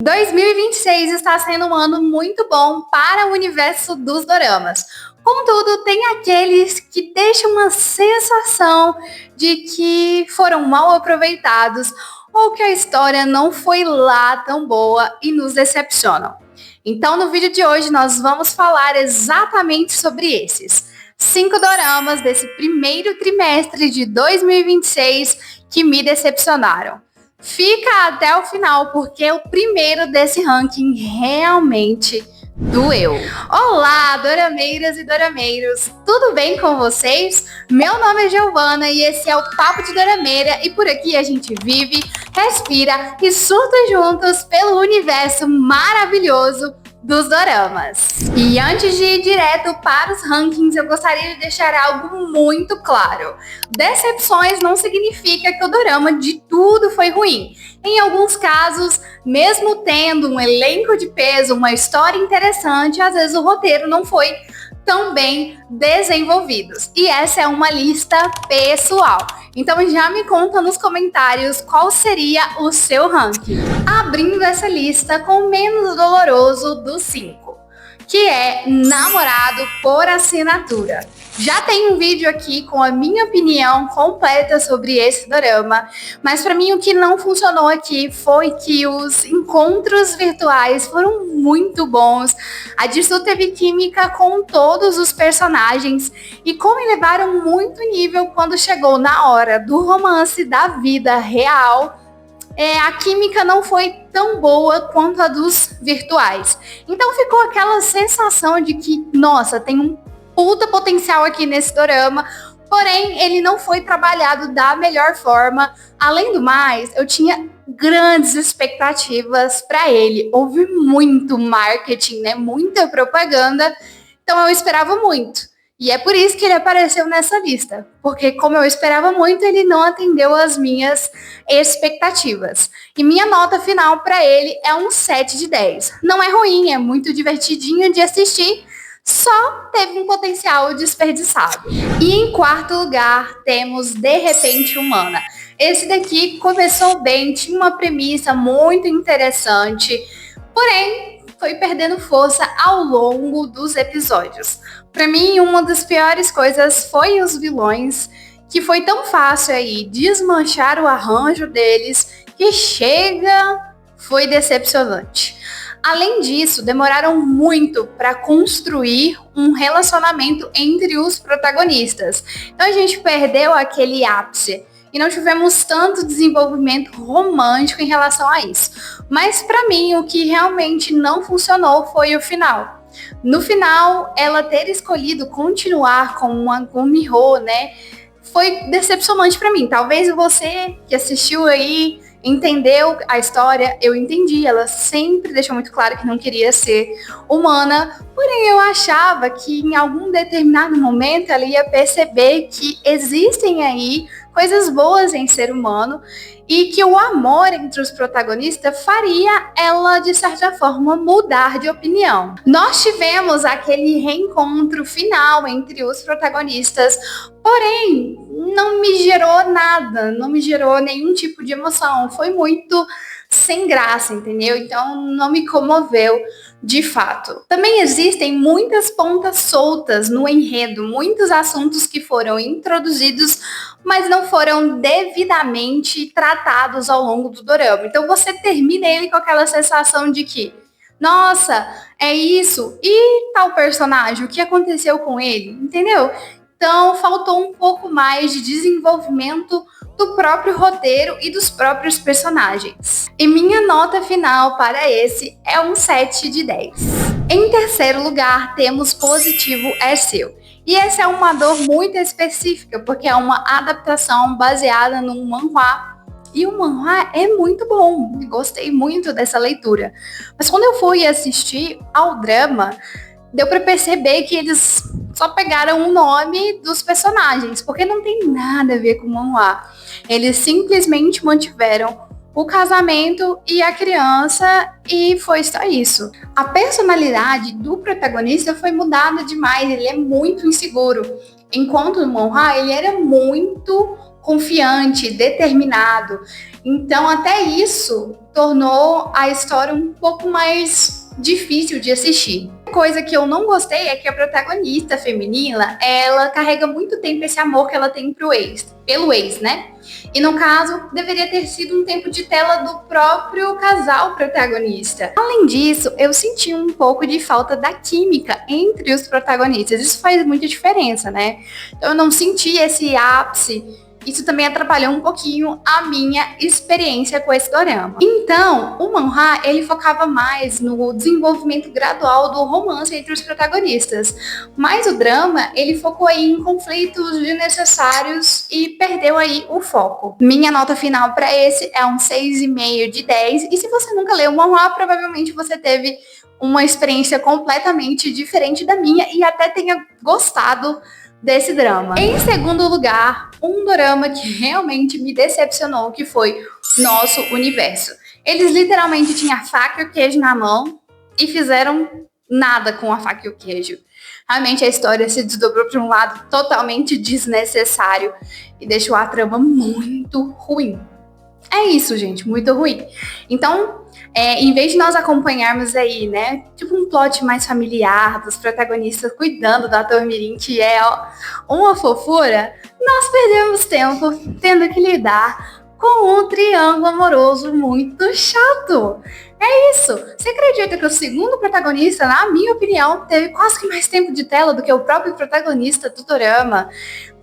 2026 está sendo um ano muito bom para o universo dos doramas. Contudo, tem aqueles que deixam uma sensação de que foram mal aproveitados ou que a história não foi lá tão boa e nos decepcionam. Então, no vídeo de hoje, nós vamos falar exatamente sobre esses 5 doramas desse primeiro trimestre de 2026 que me decepcionaram. Fica até o final, porque o primeiro desse ranking realmente doeu. Olá, dorameiras e dorameiros! Tudo bem com vocês? Meu nome é Giovana e esse é o Papo de Dorameira e por aqui a gente vive, respira e surta juntos pelo universo maravilhoso dos doramas. E antes de ir direto para os rankings, eu gostaria de deixar algo muito claro. Decepções não significa que o dorama de tudo foi ruim. Em alguns casos, mesmo tendo um elenco de peso, uma história interessante, às vezes o roteiro não foi tão bem desenvolvidos. E essa é uma lista pessoal. Então já me conta nos comentários qual seria o seu ranking. Abrindo essa lista com o menos doloroso dos 5, que é Namorado por Assinatura. Já tem um vídeo aqui com a minha opinião completa sobre esse dorama, mas para mim o que não funcionou aqui foi que os encontros virtuais foram muito bons. A Jisoo teve química com todos os personagens e como elevaram muito nível quando chegou na hora do romance da vida real, a química não foi tão boa quanto a dos virtuais. Então ficou aquela sensação de que, nossa, tem um puta potencial aqui nesse dorama, porém ele não foi trabalhado da melhor forma. Além do mais, eu tinha grandes expectativas para ele. Houve muito marketing, né? Muita propaganda, então eu esperava muito. E é por isso que ele apareceu nessa lista, porque como eu esperava muito, ele não atendeu às minhas expectativas. E minha nota final para ele é um 7 de 10. Não é ruim, é muito divertidinho de assistir, só teve um potencial desperdiçado. E em quarto lugar, temos De Repente Humana. Esse daqui começou bem, tinha uma premissa muito interessante, porém foi perdendo força ao longo dos episódios. Para mim, uma das piores coisas foi os vilões, que foi tão fácil aí desmanchar o arranjo deles, que foi decepcionante. Além disso, demoraram muito para construir um relacionamento entre os protagonistas. Então a gente perdeu aquele ápice e não tivemos tanto desenvolvimento romântico em relação a isso. Mas para mim, o que realmente não funcionou foi o final. No final, ela ter escolhido continuar com a Gumiho, né, foi decepcionante para mim. Talvez você que assistiu aí entendeu a história, eu entendi. Ela sempre deixou muito claro que não queria ser humana, porém eu achava que em algum determinado momento ela ia perceber que existem aí coisas boas em ser humano e que o amor entre os protagonistas faria ela, de certa forma, mudar de opinião. Nós tivemos aquele reencontro final entre os protagonistas, porém, não me gerou nada, não me gerou nenhum tipo de emoção. Foi muito sem graça, entendeu? Então, não me comoveu de fato. Também existem muitas pontas soltas no enredo, muitos assuntos que foram introduzidos, mas não foram devidamente tratados ao longo do dorama. Então você termina ele com aquela sensação de que, nossa, é isso, e tal personagem, o que aconteceu com ele, entendeu? Então faltou um pouco mais de desenvolvimento do próprio roteiro e dos próprios personagens. E minha nota final para esse é um 7 de 10. Em terceiro lugar, temos Positivo é Seu. E essa é uma dor muito específica, porque é uma adaptação baseada num manhwa. E o manhwa é muito bom, gostei muito dessa leitura. Mas quando eu fui assistir ao drama, deu para perceber que eles só pegaram o nome dos personagens, porque não tem nada a ver com o manhwa. Eles simplesmente mantiveram o casamento e a criança e foi só isso. A personalidade do protagonista foi mudada demais, ele é muito inseguro. Enquanto no manhwa ele era muito confiante, determinado. Então, até isso tornou a história um pouco mais difícil de assistir. Coisa que eu não gostei é que a protagonista feminina, ela carrega muito tempo esse amor que ela tem pelo ex, né? E no caso, deveria ter sido um tempo de tela do próprio casal protagonista. Além disso, eu senti um pouco de falta da química entre os protagonistas. Isso faz muita diferença, né? Então, eu não senti esse ápice. Isso também atrapalhou um pouquinho a minha experiência com esse dorama. Então, o manhwa, ele focava mais no desenvolvimento gradual do romance entre os protagonistas. Mas o drama, ele focou aí em conflitos desnecessários e perdeu aí o foco. Minha nota final para esse é um 6,5 de 10. E se você nunca leu o manhwa, provavelmente você teve uma experiência completamente diferente da minha e até tenha gostado desse drama. Em segundo lugar, um dorama que realmente me decepcionou, que foi Nosso Universo. Eles literalmente tinham a faca e o queijo na mão e fizeram nada com a faca e o queijo. Realmente a história se desdobrou para um lado totalmente desnecessário e deixou a trama muito ruim. É isso, gente, muito ruim. Então, em vez de nós acompanharmos aí, né, tipo um plot mais familiar, dos protagonistas cuidando do ator mirim, que é uma fofura, nós perdemos tempo tendo que lidar com um triângulo amoroso muito chato. É isso. Você acredita que o segundo protagonista, na minha opinião, teve quase que mais tempo de tela do que o próprio protagonista do dorama?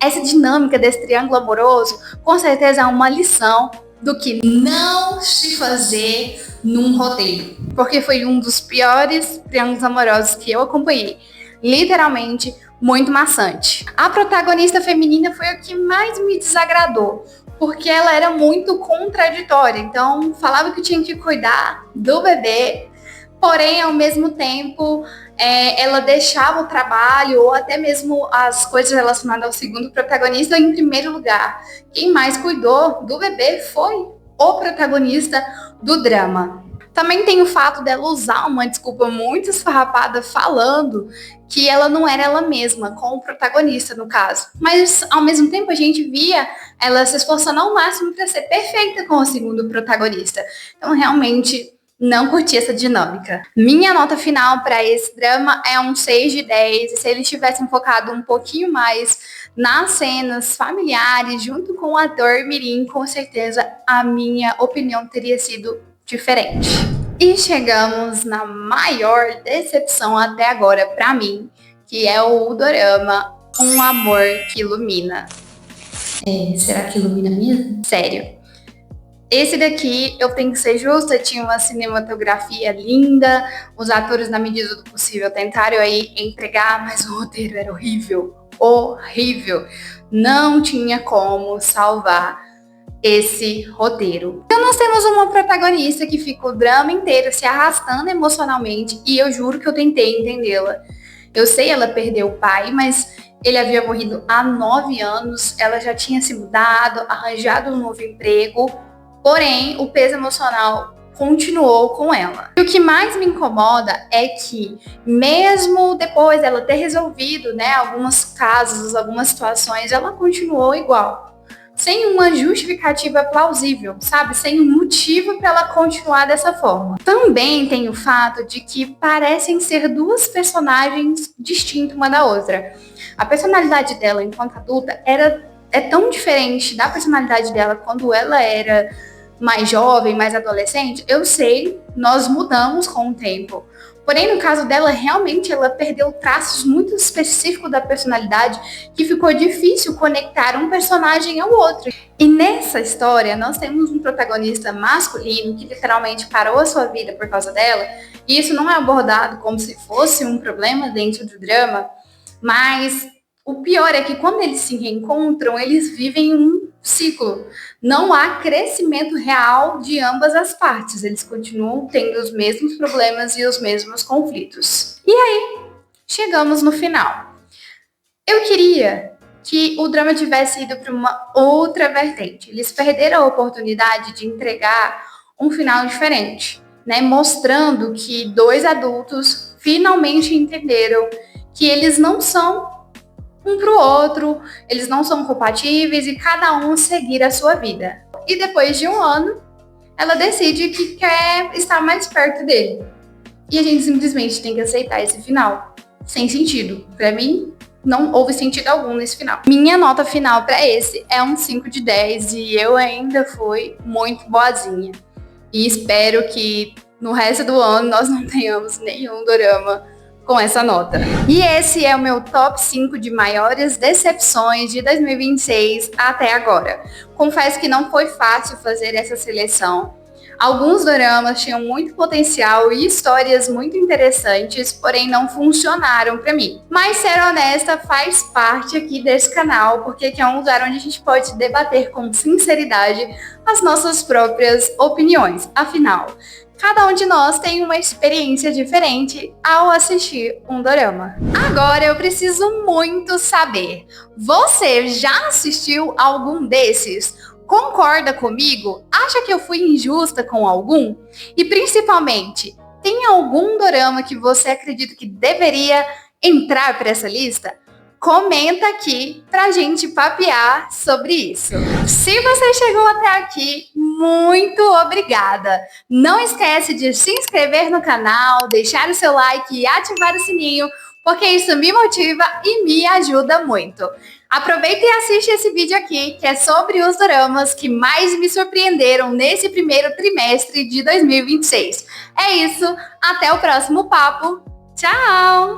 Essa dinâmica desse triângulo amoroso, com certeza é uma lição do que não se fazer num roteiro. Porque foi um dos piores triângulos amorosos que eu acompanhei. Literalmente, muito maçante. A protagonista feminina foi o que mais me desagradou. Porque ela era muito contraditória. Então, falava que tinha que cuidar do bebê. Porém, ao mesmo tempo, ela deixava o trabalho ou até mesmo as coisas relacionadas ao segundo protagonista em primeiro lugar. Quem mais cuidou do bebê foi o protagonista do drama. Também tem o fato dela usar uma desculpa muito esfarrapada falando que ela não era ela mesma, com o protagonista, no caso. Mas, ao mesmo tempo, a gente via ela se esforçando ao máximo para ser perfeita com o segundo protagonista. Então, realmente, não curti essa dinâmica. Minha nota final para esse drama é um 6 de 10. E se eles tivessem focado um pouquinho mais nas cenas familiares, junto com o ator mirim, com certeza a minha opinião teria sido diferente. E chegamos na maior decepção até agora para mim, que é o dorama Um Amor que Ilumina. Será que ilumina mesmo? Sério. Esse daqui, eu tenho que ser justa, tinha uma cinematografia linda, os atores, na medida do possível, tentaram aí entregar, mas o roteiro era horrível. Horrível. Não tinha como salvar esse roteiro. Então nós temos uma protagonista que fica o drama inteiro se arrastando emocionalmente e eu juro que eu tentei entendê-la. Eu sei, ela perdeu o pai, mas ele havia morrido há 9 anos, ela já tinha se mudado, arranjado um novo emprego, porém o peso emocional continuou com ela. E o que mais me incomoda é que, mesmo depois dela ter resolvido, né, alguns casos, algumas situações, ela continuou igual. Sem uma justificativa plausível, sabe? Sem um motivo para ela continuar dessa forma. Também tem o fato de que parecem ser duas personagens distintas uma da outra. A personalidade dela enquanto adulta é tão diferente da personalidade dela quando ela era mais jovem, mais adolescente. Eu sei, nós mudamos com o tempo. Porém, no caso dela, realmente ela perdeu traços muito específicos da personalidade que ficou difícil conectar um personagem ao outro. E nessa história, nós temos um protagonista masculino que literalmente parou a sua vida por causa dela. E isso não é abordado como se fosse um problema dentro do drama, mas o pior é que quando eles se reencontram, eles vivem um ciclo. Não há crescimento real de ambas as partes. Eles continuam tendo os mesmos problemas e os mesmos conflitos. E aí, chegamos no final. Eu queria que o drama tivesse ido para uma outra vertente. Eles perderam a oportunidade de entregar um final diferente, né? Mostrando que dois adultos finalmente entenderam que eles não são um pro outro, eles não são compatíveis e cada um seguir a sua vida. E depois de um ano, ela decide que quer estar mais perto dele. E a gente simplesmente tem que aceitar esse final. Sem sentido. Pra mim, não houve sentido algum nesse final. Minha nota final pra esse é um 5 de 10 e eu ainda fui muito boazinha. E espero que no resto do ano nós não tenhamos nenhum dorama com essa nota. E esse é o meu top 5 de maiores decepções de 2026 até agora. Confesso que não foi fácil fazer essa seleção. Alguns doramas tinham muito potencial e histórias muito interessantes, porém não funcionaram para mim. Mas ser honesta faz parte aqui desse canal, porque aqui é um lugar onde a gente pode debater com sinceridade as nossas próprias opiniões. Afinal, cada um de nós tem uma experiência diferente ao assistir um dorama. Agora eu preciso muito saber, você já assistiu algum desses? Concorda comigo? Acha que eu fui injusta com algum? E principalmente, tem algum dorama que você acredita que deveria entrar para essa lista? Comenta aqui pra gente papear sobre isso. Se você chegou até aqui, muito obrigada! Não esquece de se inscrever no canal, deixar o seu like e ativar o sininho, porque isso me motiva e me ajuda muito. Aproveita e assiste esse vídeo aqui, que é sobre os doramas que mais me surpreenderam nesse primeiro trimestre de 2026. É isso, até o próximo papo. Tchau!